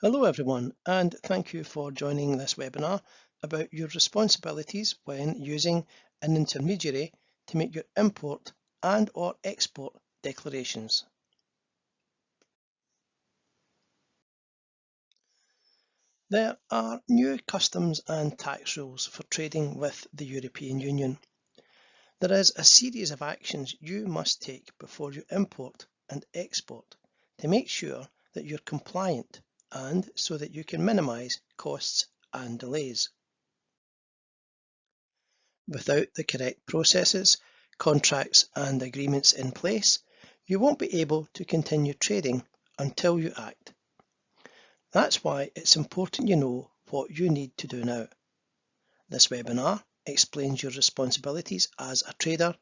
Hello everyone, and thank you for joining this webinar about your responsibilities when using an intermediary to make your import and/or export declarations. There are new customs and tax rules for trading with the European Union. There is a series of actions you must take before you import and export to make sure that you're compliant and so that you can minimise costs and delays. Without the correct processes, contracts and agreements in place, you won't be able to continue trading until you act. That's why it's important you know what you need to do now. This webinar explains your responsibilities as a trader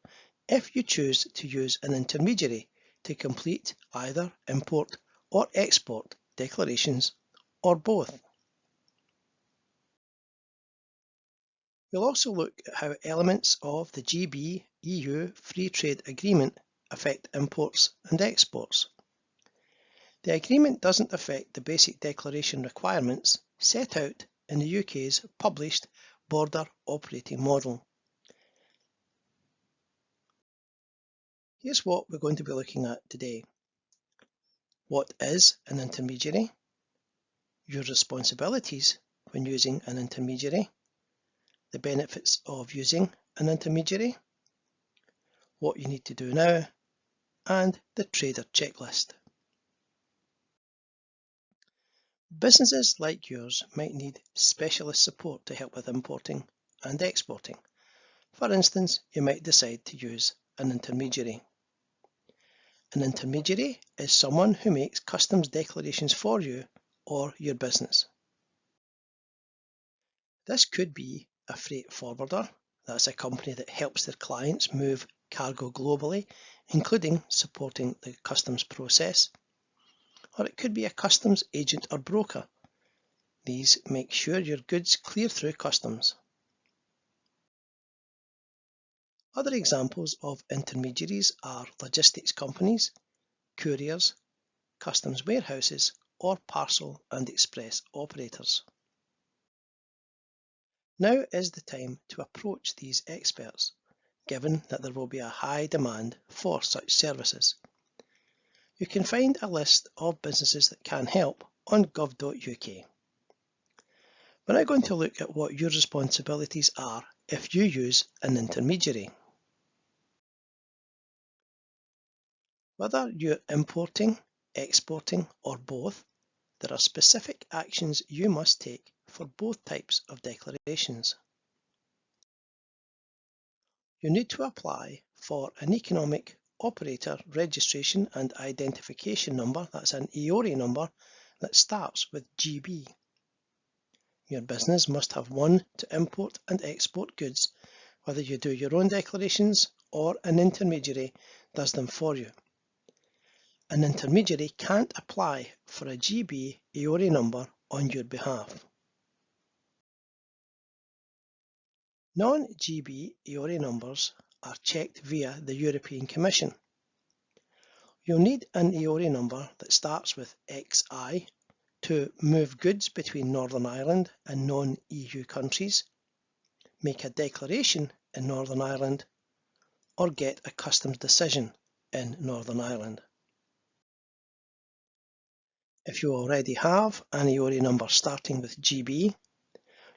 if you choose to use an intermediary to complete either import or export declarations or both. We'll also look at how elements of the GB-EU Free Trade Agreement affect imports and exports. The agreement doesn't affect the basic declaration requirements set out in the UK's published Border Operating Model. Here's what we're going to be looking at today. What is an intermediary? Your responsibilities when using an intermediary? The benefits of using an intermediary? What you need to do now? And the trader checklist. Businesses like yours might need specialist support to help with importing and exporting. For instance, you might decide to use an intermediary. An intermediary is someone who makes customs declarations for you or your business. This could be a freight forwarder. That's a company that helps their clients move cargo globally, including supporting the customs process. Or it could be a customs agent or broker. These make sure your goods clear through customs. Other examples of intermediaries are logistics companies, couriers, customs warehouses, or parcel and express operators. Now is the time to approach these experts, given that there will be a high demand for such services. You can find a list of businesses that can help on gov.uk. We're now going to look at what your responsibilities are if you use an intermediary. Whether you're importing, exporting, or both, there are specific actions you must take for both types of declarations. You need to apply for an Economic Operator Registration and Identification Number, that's an EORI number, that starts with GB. Your business must have one to import and export goods, whether you do your own declarations or an intermediary does them for you. An intermediary can't apply for a GB EORI number on your behalf. Non-GB EORI numbers are checked via the European Commission. You'll need an EORI number that starts with XI to move goods between Northern Ireland and non-EU countries, make a declaration in Northern Ireland, or get a customs decision in Northern Ireland. If you already have an EORI number starting with GB,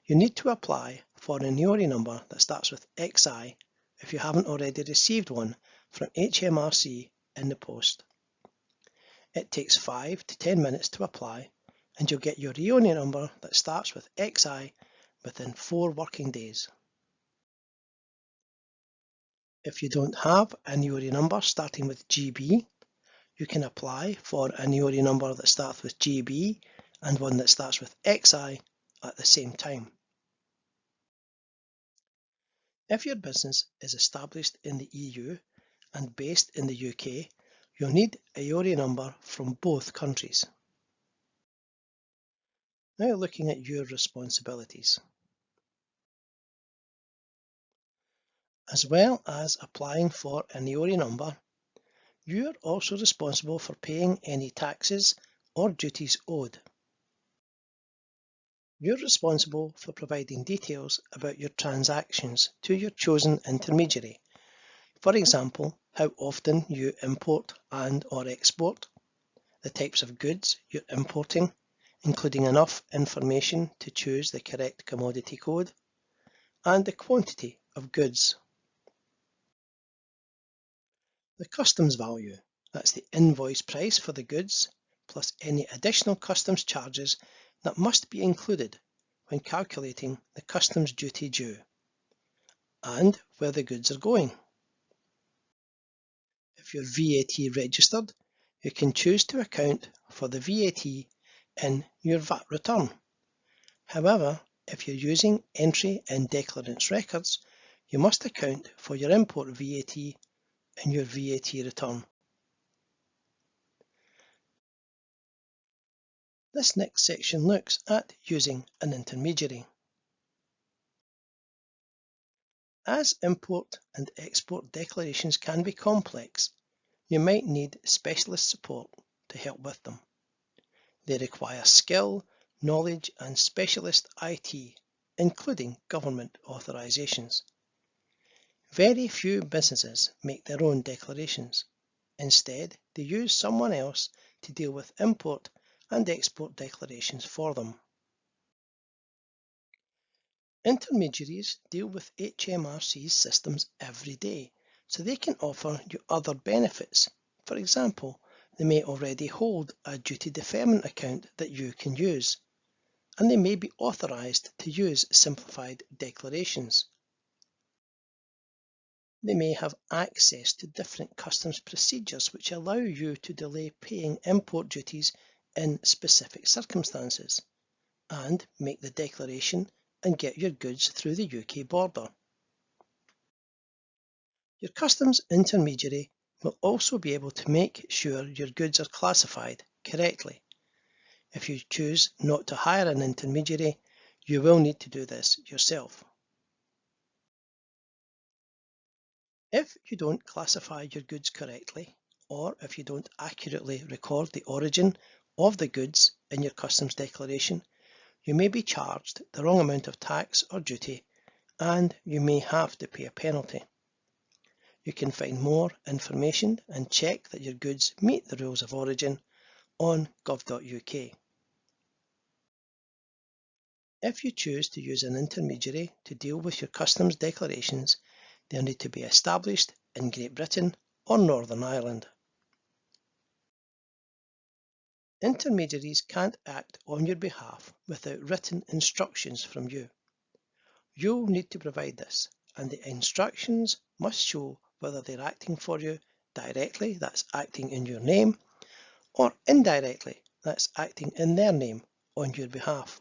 you need to apply for an EORI number that starts with XI if you haven't already received one from HMRC in the post. It takes 5 to 10 minutes to apply, and you'll get your EORI number that starts with XI within 4 working days. If you don't have an EORI number starting with GB, you can apply for an EORI number that starts with GB and one that starts with XI at the same time. If your business is established in the EU and based in the UK, you'll need a EORI number from both countries. Now looking at your responsibilities. As well as applying for an EORI number, you are also responsible for paying any taxes or duties owed. You're responsible for providing details about your transactions to your chosen intermediary. For example, how often you import and/or export, the types of goods you're importing, including enough information to choose the correct commodity code, and the quantity of goods. The customs value, that's the invoice price for the goods, plus any additional customs charges that must be included when calculating the customs duty due, and where the goods are going. If you're VAT registered, you can choose to account for the VAT in your VAT return. However, if you're using entry in declarants records, you must account for your import VAT in your VAT return. This next section looks at using an intermediary. As import and export declarations can be complex, you might need specialist support to help with them. They require skill, knowledge and specialist IT, including government authorisations. Very few businesses make their own declarations. Instead, they use someone else to deal with import and export declarations for them. Intermediaries deal with HMRC's systems every day, so they can offer you other benefits. For example, they may already hold a duty deferment account that you can use, and they may be authorised to use simplified declarations. They may have access to different customs procedures which allow you to delay paying import duties in specific circumstances, and make the declaration and get your goods through the UK border. Your customs intermediary will also be able to make sure your goods are classified correctly. If you choose not to hire an intermediary, you will need to do this yourself. If you don't classify your goods correctly, or if you don't accurately record the origin of the goods in your customs declaration, you may be charged the wrong amount of tax or duty, and you may have to pay a penalty. You can find more information and check that your goods meet the rules of origin on gov.uk. If you choose to use an intermediary to deal with your customs declarations, they'll need to be established in Great Britain or Northern Ireland. Intermediaries can't act on your behalf without written instructions from you. You'll need to provide this, and the instructions must show whether they're acting for you directly, that's acting in your name, or indirectly, that's acting in their name on your behalf.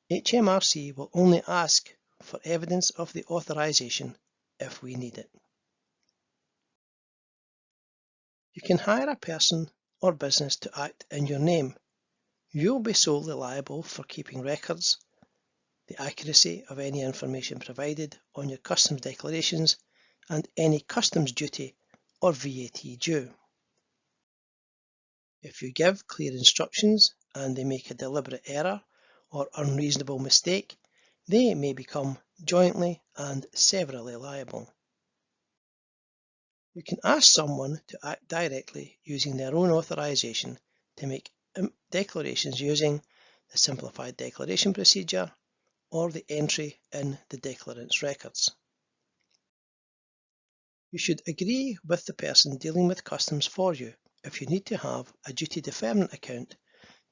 HMRC will only ask for evidence of the authorisation if we need it. You can hire a person or business to act in your name. You'll be solely liable for keeping records, the accuracy of any information provided on your customs declarations, and any customs duty or VAT due. If you give clear instructions and they make a deliberate error or unreasonable mistake, they may become jointly and severally liable. You can ask someone to act directly using their own authorisation to make declarations using the simplified declaration procedure or the entry in the declarant's records. You should agree with the person dealing with customs for you if you need to have a duty deferment account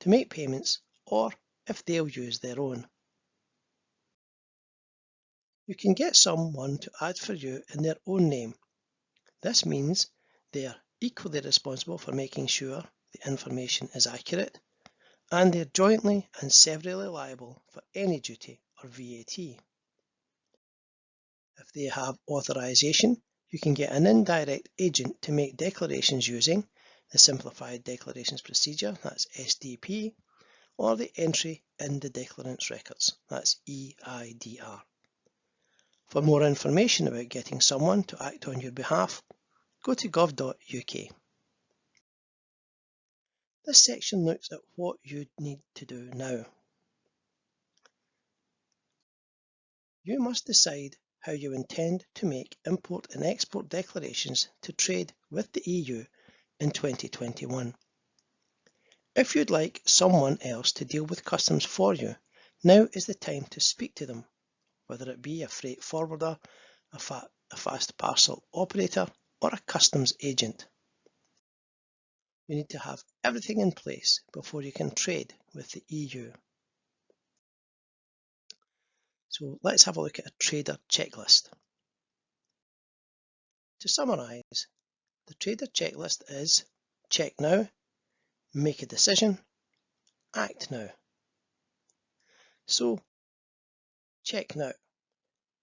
to make payments, or if they'll use their own. You can get someone to act for you in their own name. This means they are equally responsible for making sure the information is accurate, and they are jointly and severally liable for any duty or VAT. If they have authorisation, you can get an indirect agent to make declarations using the Simplified Declarations Procedure, that's SDP, or the entry in the declarant's records, that's EIDR. For more information about getting someone to act on your behalf, go to gov.uk. This section looks at what you need to do now. You must decide how you intend to make import and export declarations to trade with the EU in 2021. If you'd like someone else to deal with customs for you, now is the time to speak to them, whether it be a freight forwarder, a fast parcel operator, or a customs agent. You need to have everything in place before you can trade with the EU. So let's have a look at a trader checklist. To summarise, the trader checklist is check now, make a decision, act now. So check now.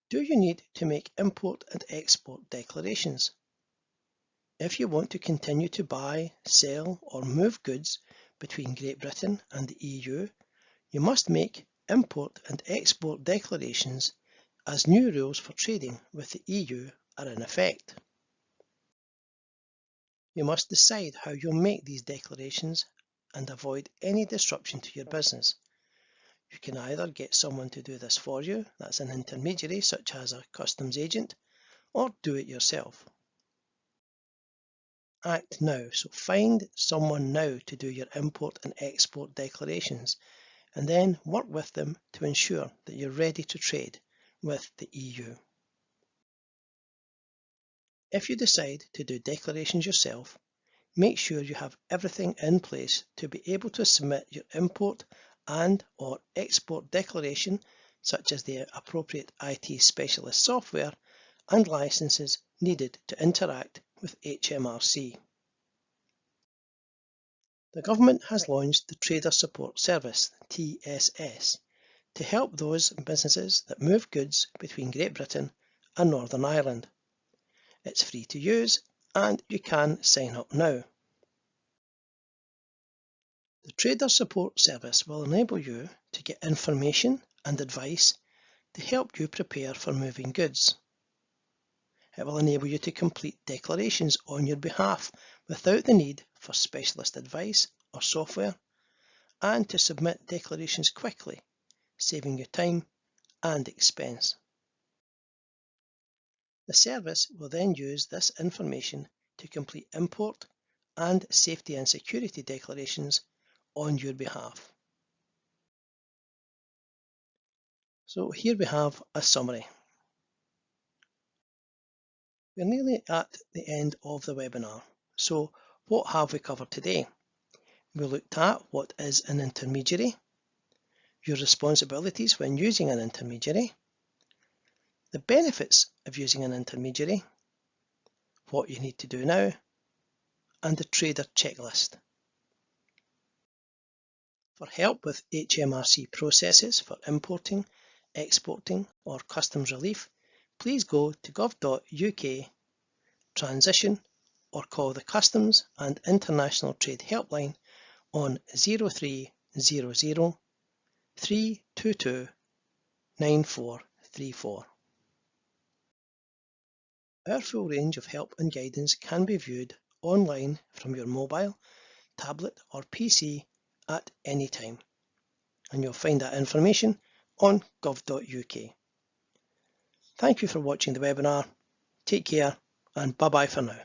Do you need to make import and export declarations? If you want to continue to buy, sell or move goods between Great Britain and the EU, you must make import and export declarations as new rules for trading with the EU are in effect. You must decide how you'll make these declarations and avoid any disruption to your business. You can either get someone to do this for you, that's an intermediary such as a customs agent, or do it yourself. Act now, so find someone now to do your import and export declarations, and then work with them to ensure that you're ready to trade with the EU. If you decide to do declarations yourself, make sure you have everything in place to be able to submit your import and or export declaration, such as the appropriate IT specialist software and licenses needed to interact with HMRC. The government has launched the Trader Support Service, TSS, to help those businesses that move goods between Great Britain and Northern Ireland. It's free to use and you can sign up now. The Trader Support Service will enable you to get information and advice to help you prepare for moving goods. It will enable you to complete declarations on your behalf without the need for specialist advice or software, and to submit declarations quickly, saving you time and expense. The service will then use this information to complete import and safety and security declarations on your behalf. So here we have a summary. We're nearly at the end of the webinar. So what have we covered today? We looked at what is an intermediary, your responsibilities when using an intermediary, the benefits of using an intermediary, what you need to do now, and the trader checklist. For help with HMRC processes for importing, exporting or customs relief, please go to gov.uk, transition, or call the Customs and International Trade Helpline on 0300 322 9434. Our full range of help and guidance can be viewed online from your mobile, tablet or PC at any time, and you'll find that information on gov.uk. Thank you for watching the webinar. Take care and bye-bye for now.